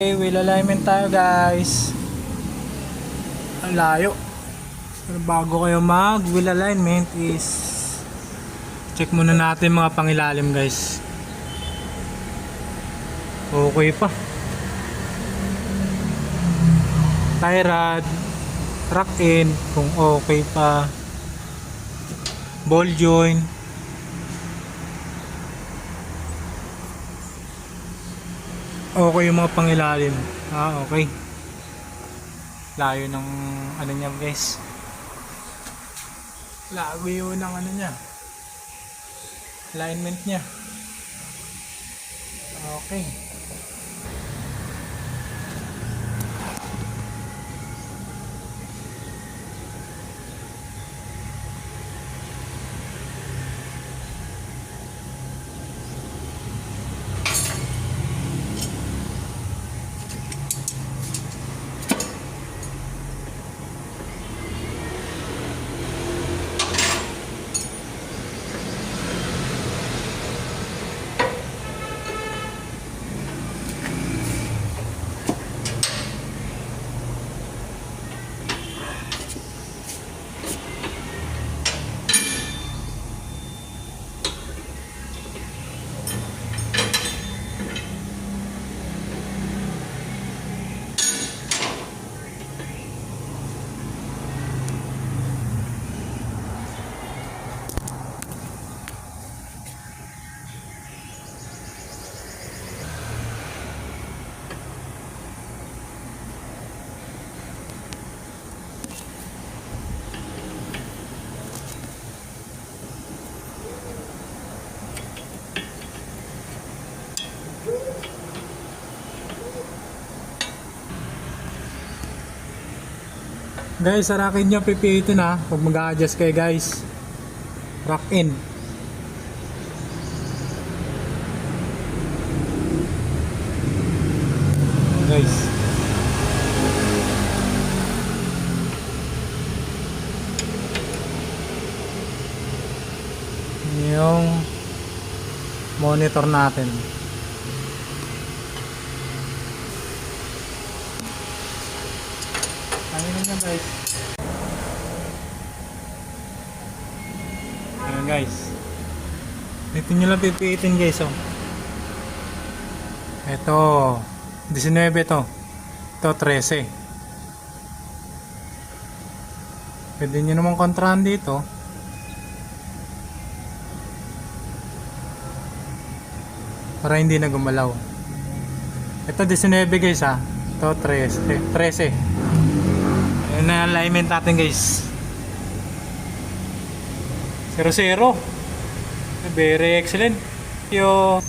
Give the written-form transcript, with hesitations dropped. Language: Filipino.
Okay, wheel alignment tayo guys. Ang layo. Pero bago kayo mag wheel alignment is check muna natin mga pangilalim guys. Okay pa. Tie rod, track end kung okay pa. Ball joint. Okay yung mga pangilalim. Okay. Layo ng ano niya guys. Layo ng ano niya. Alignment niya. Okay. Guys, sarakin nyo pipitin ha pag mag-a-adjust kayo guys. Rack in. Guys. Yung monitor natin. Guys. Ayan guys. Dito nyo lang pipitin guys oh. Ito 19 to. Ito 13. Pwede nyo naman kontrahan dito. Para hindi na gumalaw. Ito 19 guys ha. Ito 13. Yun na alignment natin guys. 0-0. Very excellent. Yo.